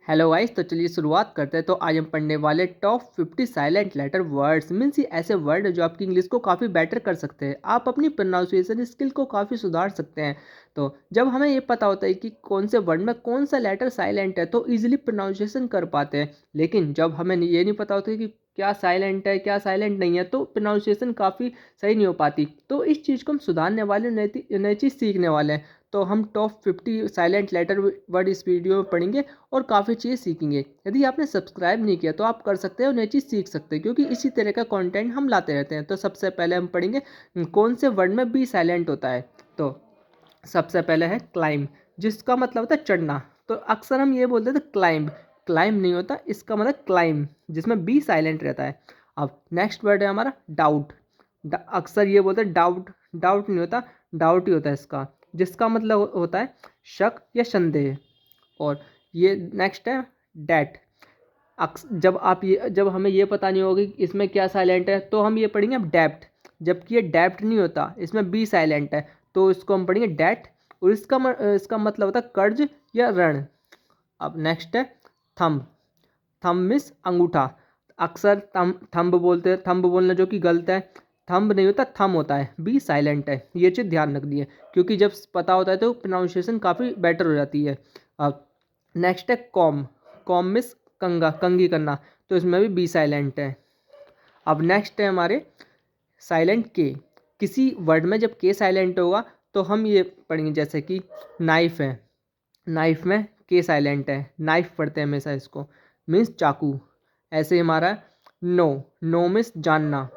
Hello guys, तो चलिए शुरुआत करते हैं। तो आज हम पढ़ने वाले top 50 silent letter words means ये ऐसे वर्ड है जो आपकी इंग्लिश को काफ़ी बेटर कर सकते हैं। आप अपनी प्रोनाउंसिएशन स्किल को काफ़ी सुधार सकते हैं। तो जब हमें ये पता होता है कि कौन से वर्ड में कौन सा लेटर साइलेंट है तो इजीली प्रोनाउंसिएशन कर पाते हैं। लेकिन जब हमें ये नहीं पता होता कि क्या साइलेंट है क्या साइलेंट नहीं है तो प्रोनाउंसिएशन काफ़ी सही नहीं हो पाती। तो इस चीज़ को हम सुधारने वाले नई चीज़ सीखने वाले हैं। तो हम टॉप 50 साइलेंट लेटर वर्ड इस वीडियो में पढ़ेंगे और काफ़ी चीज़ सीखेंगे। यदि आपने सब्सक्राइब नहीं किया तो आप कर सकते हैं और नई चीज़ सीख सकते हैं, क्योंकि इसी तरह का कंटेंट हम लाते रहते हैं। तो सबसे पहले हम पढ़ेंगे कौन से वर्ड में बी साइलेंट होता है। तो सबसे पहले है क्लाइंब, जिसका मतलब होता है चढ़ना। तो अक्सर हम ये बोलते थे क्लाइंब, क्लाइंब नहीं होता, इसका मतलब क्लाइंब जिसमें बी साइलेंट रहता है। अब नेक्स्ट वर्ड है हमारा डाउट। अक्सर ये बोलते हैं डाउट, डाउट नहीं होता, डाउट ही होता है इसका, जिसका मतलब होता है शक या संदेह। और ये नेक्स्ट है डैट। जब हमें ये पता नहीं होगा कि इसमें क्या साइलेंट है तो हम ये पढ़ेंगे अब डेप्ट, जबकि ये डेप्ट नहीं होता, इसमें बी साइलेंट है तो इसको हम पढ़ेंगे डेट। और इसका मतलब होता है कर्ज या ऋण। अब नेक्स्ट है थंब। थंब मीन्स अंगूठा। अक्सर थंब बोलते हैं, थंब बोलना जो कि गलत है। थंब नहीं होता, थंब होता है, बी साइलेंट है, ये चीज़ ध्यान रखनी है, क्योंकि जब पता होता है तो प्रोनाउंसिएशन काफ़ी बेटर हो जाती है। अब नेक्स्ट है कॉम। कॉम मीन्स कंगा, कंगी करना, तो इसमें भी बी साइलेंट है। अब नेक्स्ट है हमारे साइलेंट के। किसी वर्ड में जब के साइलेंट होगा तो हम ये पढ़ेंगे, जैसे कि नाइफ है, नाइफ में के साइलेंट है, नाइफ पढ़ते हैं हमेशा इसको, मीन्स चाकू। ऐसे ही हमारा नो, नो मीन्स जानना,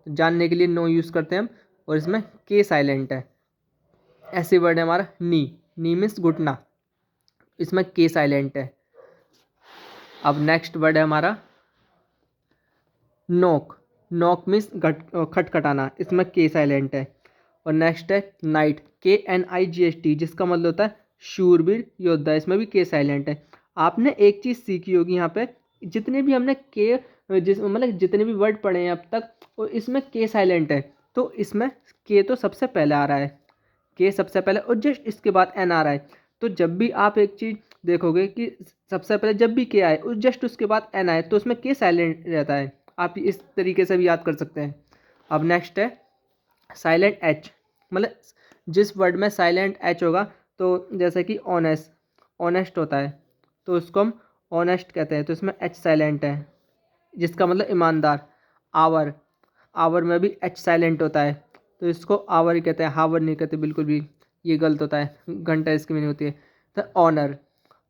जानने के लिए नो यूज़ करते हैं हम, और इसमें के साइलेंट है। ऐसे वर्ड है हमारा नी मीन्स घुटना, इसमें के साइलेंट है। अब नेक्स्ट वर्ड है हमारा नॉक। नॉक मीन्स खटखटाना, इसमें के साइलेंट है। और नेक्स्ट है नाइट, KNIGHT, जिसका मतलब होता है शूरवीर योद्धा, इसमें भी के साइलेंट है। आपने एक चीज़ सीखी होगी यहाँ पे, जितने भी हमने जितने भी वर्ड पढ़े हैं अब तक, और इसमें के साइलेंट है, तो इसमें के तो सबसे पहले आ रहा है, के सबसे पहले, और जस्ट इसके बाद एन आ रहा है। तो जब भी आप एक चीज़ देखोगे कि सबसे पहले जब भी के आए और जस्ट उसके बाद एन आए तो उसमें के साइलेंट रहता है। आप इस तरीके से भी याद कर सकते हैं। अब नेक्स्ट है साइलेंट एच, मतलब जिस वर्ड में साइलेंट एच होगा, तो जैसे कि ऑनेस्ट, ऑनेस्ट होता है तो उसको हम ऑनेस्ट कहते हैं, तो इसमें एच साइलेंट है, जिसका मतलब ईमानदार। आवर, आवर में भी एच साइलेंट होता है तो इसको आवर ही कहते हैं, हावर नहीं कहते बिल्कुल भी, ये गलत होता है, घंटा इसकी भी नहीं होती है। तो ऑनर,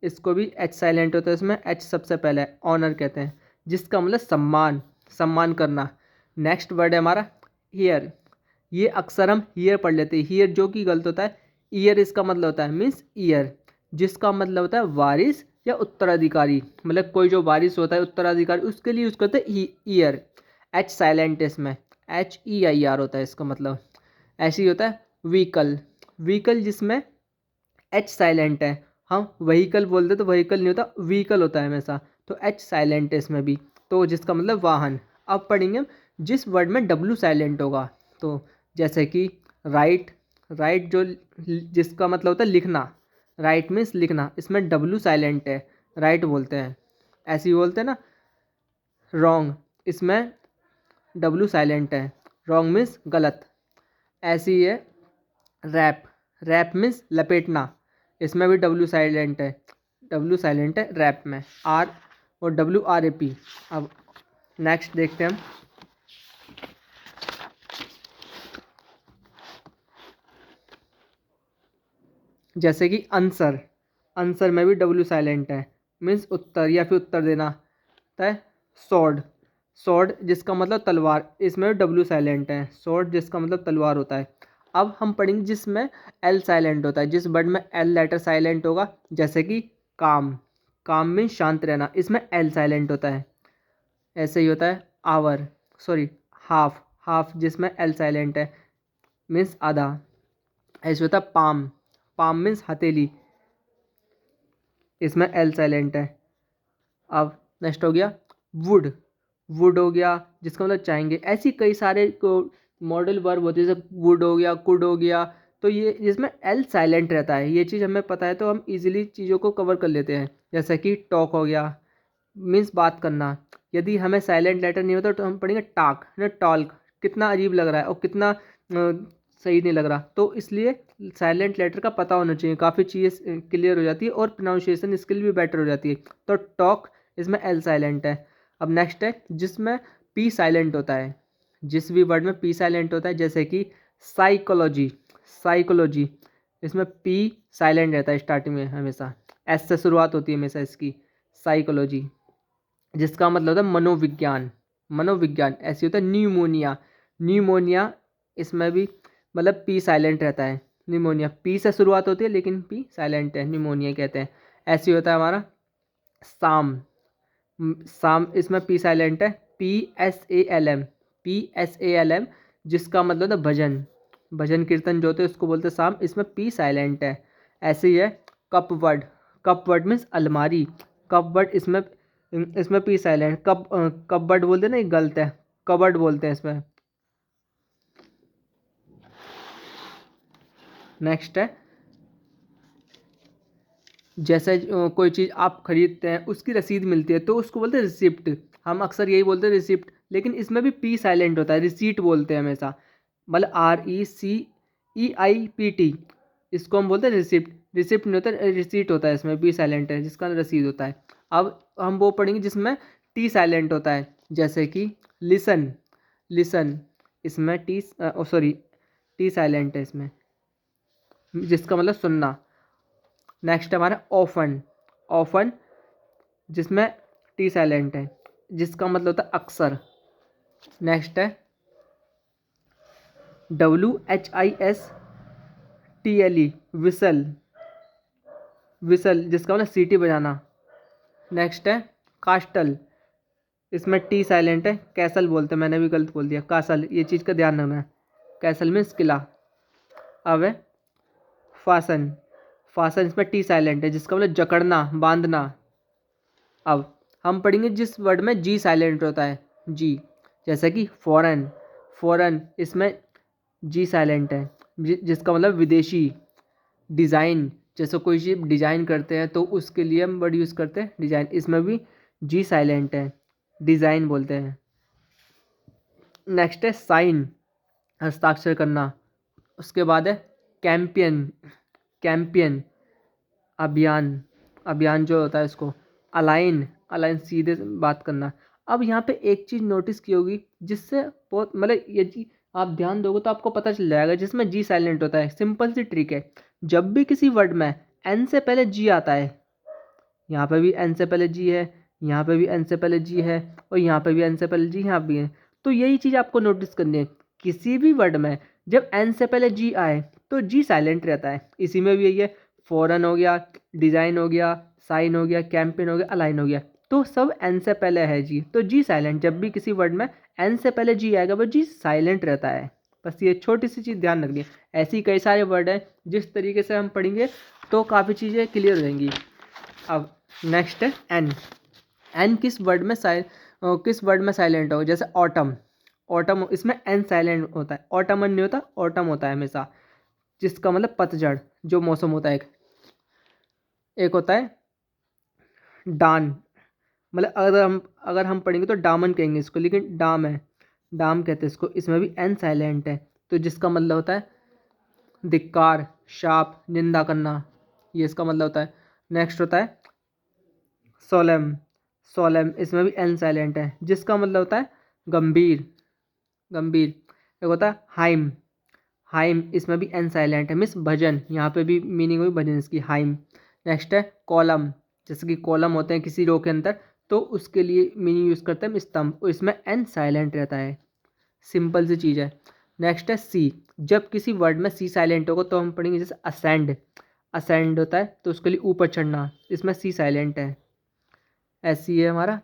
इसको भी एच साइलेंट होता है, इसमें एच सबसे पहले है, ऑनर कहते हैं, जिसका मतलब सम्मान, सम्मान करना। नेक्स्ट वर्ड है हमारा ईयर। ये अक्सर हम ईयर पढ़ लेते हैं, ईयर जो कि गलत होता है। ईयर इसका मतलब होता है मीन्स ईयर, जिसका मतलब होता है वारिस या उत्तराधिकारी, मतलब कोई जो वारिस होता है उत्तराधिकारी उसके लिए यूज़ करते हैं ईयर। एच साइलेंट है इसमें, HEIR होता है इसका मतलब। ऐसे ही होता है व्हीकल। व्हीकल जिसमें एच साइलेंट है, हम व्हीकल बोलते तो व्हीकल नहीं होता, व्हीकल होता है हमेशा, तो एच साइलेंट है इसमें भी, तो जिसका मतलब वाहन। अब पढ़ेंगे हम जिस वर्ड में डब्ल्यू साइलेंट होगा, तो जैसे कि राइट। राइट जो जिसका मतलब होता है लिखना, राइट मीन्स लिखना, इसमें डब्ल्यू साइलेंट है, राइट बोलते हैं, ऐसे ही बोलते हैं ना। रॉन्ग, इसमें डब्ल्यू साइलेंट है, रॉन्ग मीन्स गलत। ऐसी ही है रैप। रैप मीन्स लपेटना, इसमें भी डब्ल्यू साइलेंट है, डब्ल्यू साइलेंट है रैप में, आर और WRAP। अब नेक्स्ट देखते हैं हम, जैसे कि आंसर। आंसर में भी डब्ल्यू साइलेंट है, मीन्स उत्तर या फिर उत्तर देना होता है। सॉर्ड, सॉर्ड जिसका मतलब तलवार, इसमें भी डब्ल्यू साइलेंट है, सॉर्ड जिसका मतलब तलवार होता है। अब हम पढ़ेंगे जिसमें एल साइलेंट होता है, जिस वर्ड में एल लेटर साइलेंट होगा, जैसे कि काम। काम में शांत रहना, इसमें एल साइलेंट होता है। ऐसे ही होता है आवर, सॉरी हाफ, हाफ जिसमें एल साइलेंट है, मीन्स आधा। ऐसे होता है पाम, पाम मीन्स हथेली, इसमें एल साइलेंट है। अब नेक्स्ट हो गया वुड। वुड हो गया जिसका मतलब चाहेंगे। ऐसी कई सारे को मॉडल वर्ब होते हैं, जैसे वुड हो गया, कुड हो गया, तो ये जिसमें एल साइलेंट रहता है, ये चीज़ हमें पता है तो हम इजीली चीज़ों को कवर कर लेते हैं। जैसे कि टॉक हो गया, मीन्स बात करना। यदि हमें साइलेंट लेटर नहीं होता तो हम पढ़ेंगे टाक ना टॉल्क, कितना अजीब लग रहा है और कितना सही नहीं लग रहा। तो इसलिए साइलेंट लेटर का पता होना चाहिए, काफ़ी चीज़ें क्लियर हो जाती है और प्रोनाउंसिएशन स्किल भी बेटर हो जाती है। तो टॉक इसमें एल साइलेंट है। अब नेक्स्ट है जिसमें पी साइलेंट होता है, जिस भी वर्ड में पी साइलेंट होता है, जैसे कि साइकोलॉजी, साइकोलॉजी इसमें पी साइलेंट रहता है स्टार्टिंग में हमेशा, एस से शुरुआत होती है हमेशा इसकी, साइकोलॉजी, जिसका मतलब होता है मनोविज्ञान, मनोविज्ञान। ऐसे होता है न्यूमोनिया, न्यूमोनिया इसमें भी मतलब पी साइलेंट रहता है, न्यूमोनिया पी से शुरुआत होती है लेकिन पी साइलेंट है, न्यूमोनिया कहते हैं। ऐसे होता है हमारा साम, साम इसमें पी साइलेंट है, P S A L M, P S A L M, जिसका मतलब है भजन, भजन कीर्तन जो होते हैं उसको बोलते हैं साम, इसमें पी साइलेंट है। ऐसे ही है कपवर्ड, कपवर्ड मीन्स अलमारी, कपवर्ड इसमें इसमें पी साइलेंट, कपबर्ड बोलते हैं ना, ये गलत है, कबर्ड बोलते हैं इसमें। नेक्स्ट है जैसे कोई चीज़ आप खरीदते हैं उसकी रसीद मिलती है तो उसको बोलते हैं रिसिप्ट, हम अक्सर यही बोलते हैं रिसिप्ट, लेकिन इसमें भी पी साइलेंट होता है, रिसीट बोलते हैं हमेशा, मतलब RECEIPT, इसको हम बोलते हैं रिसिप्ट, रिसिप्ट नहीं होता, रिसीट होता है, इसमें पी साइलेंट है, जिसका रसीद होता है। अब हम वो पढ़ेंगे जिसमें टी साइलेंट होता है, जैसे कि लिसन, लिसन इसमें टी सॉरी टी साइलेंट है इसमें, जिसका मतलब सुनना। नेक्स्ट हमारा ऑफन, ऑफन जिसमें टी साइलेंट है, जिसका मतलब होता है अक्सर। नेक्स्ट है WHISTLE, विसल, विसल जिसका मतलब सीटी बजाना। नेक्स्ट है कास्टल, इसमें टी साइलेंट है, कैसल बोलते हैं, मैंने भी गलत बोल दिया कासल, ये चीज़ का ध्यान रखना है, कैसल मीन्स किला। अब है फासन, फासन इसमें टी साइलेंट है, जिसका मतलब जकड़ना, बांधना। अब हम पढ़ेंगे जिस वर्ड में जी साइलेंट होता है, जी, जैसे कि फॉरेन, फॉरेन इसमें जी साइलेंट है, जिसका मतलब विदेशी। डिज़ाइन, जैसे कोई चीज़ डिज़ाइन करते हैं तो उसके लिए हम वर्ड यूज़ करते हैं डिज़ाइन, इसमें भी जी साइलेंट है, डिज़ाइन बोलते हैं। नेक्स्ट है साइन, हस्ताक्षर करना। उसके बाद है कैंपियन, कैंपियन अभियान, अभियान जो होता है उसको। अलाइन, अलाइन सीधे बात करना। अब यहाँ पे एक चीज़ नोटिस की होगी जिससे बहुत मतलब ये चीज़ आप ध्यान दोगे तो आपको पता चल जाएगा, जिसमें जी साइलेंट होता है। सिंपल सी ट्रिक है, जब भी किसी वर्ड में एन से पहले जी आता है, यहाँ पे भी एन से पहले जी है, यहाँ पे भी एन से पहले जी है, और यहाँ पे भी एन से पहले जी यहाँ भी है, तो यही चीज़ आपको नोटिस करनी है। किसी भी वर्ड में जब एन से पहले जी आए तो जी साइलेंट रहता है। इसी में भी यही है, फॉरन हो गया, डिज़ाइन हो गया, साइन हो गया, कैंपेन हो गया, अलाइन हो गया, तो सब एन से पहले है जी, तो जी साइलेंट। जब भी किसी वर्ड में एन से पहले जी आएगा वो जी साइलेंट रहता है। बस ये छोटी सी चीज़ ध्यान रखनी है। ऐसी कई सारे वर्ड हैं जिस तरीके से हम पढ़ेंगे तो काफ़ी चीज़ें क्लियर हो जाएंगी। अब नेक्स्ट है एन, एन किस वर्ड में किस वर्ड में साइलेंट हो, जैसे ऑटम, ऑटम इसमें एन साइलेंट होता है, ऑटमन नहीं होता, ऑटम होता है हमेशा, जिसका मतलब पतझड़ जो मौसम होता है। एक होता है डान, मतलब अगर हम पढ़ेंगे तो डामन कहेंगे इसको, लेकिन डाम है, डाम कहते हैं इसको, इसमें भी एन साइलेंट है, तो जिसका मतलब होता है धिक्कार, शाप, निंदा करना, ये इसका मतलब होता है। नेक्स्ट होता है सोलेम, सोलेम इसमें भी एन साइलेंट है, जिसका मतलब होता है गंभीर, गंभीर। एक होता है हाइम, हाइम इसमें भी एन साइलेंट है, मिस भजन, यहाँ पे भी मीनिंग हुई भजन इसकी, हाइम। नेक्स्ट है कॉलम, जैसे कि कॉलम होते हैं किसी रो के अंदर तो उसके लिए मीनिंग यूज़ करते हैं स्तंभ, और इसमें एन साइलेंट रहता है। सिंपल सी चीज़ है। नेक्स्ट है सी, जब किसी वर्ड में सी साइलेंट होगा तो हम पढ़ेंगे जैसे असेंड, असेंड होता है तो उसके लिए ऊपर चढ़ना, इसमें सी साइलेंट है। ऐसी है हमारा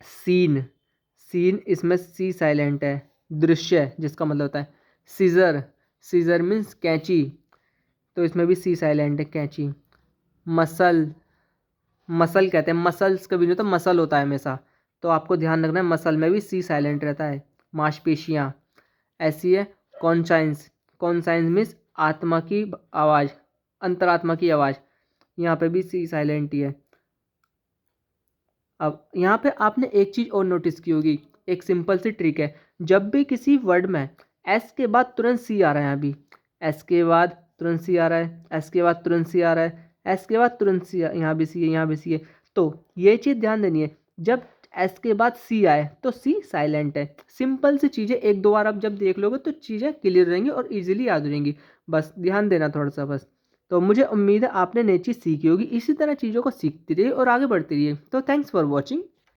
सीन, सीन इसमें सी साइलेंट है। दृश्य जिसका मतलब होता है सीजर, सीजर मीन्स कैंची, तो इसमें भी सी साइलेंट है, कैंची। मसल, मसल कहते हैं, मसल्स कभी नहीं होता, मसल होता है हमेशा, तो आपको ध्यान रखना है मसल में भी सी साइलेंट रहता है। मांसपेशियाँ। ऐसी है कॉन्साइंस, कॉन्साइंस मीन्स आत्मा की आवाज़, अंतरात्मा की आवाज़, यहाँ पे भी सी साइलेंट ही है। अब यहाँ पे आपने एक चीज़ और नोटिस की होगी, एक सिंपल सी ट्रिक है। जब भी किसी वर्ड में एस के बाद तुरंत सी आ रहा है, अभी एस के बाद तुरंत सी आ रहा है, एस के बाद तुरंत सी आ रहा है, एस के बाद तुरंत सी, यहाँ भी सी है, यहाँ भी सी है। तो ये चीज़ ध्यान देनी है, जब एस के बाद सी आए तो सी साइलेंट है। सिंपल सी चीज़ें एक दो बार आप जब देख लोगे तो चीज़ें क्लियर रहेंगी और इजीली याद रहेंगी। बस ध्यान देना थोड़ा सा बस। तो मुझे उम्मीद है आपने नई चीज़ सीखी होगी। इसी तरह चीज़ों को सीखती रहिए और आगे बढ़ती रहिए। तो थैंक्स फॉर वॉचिंग।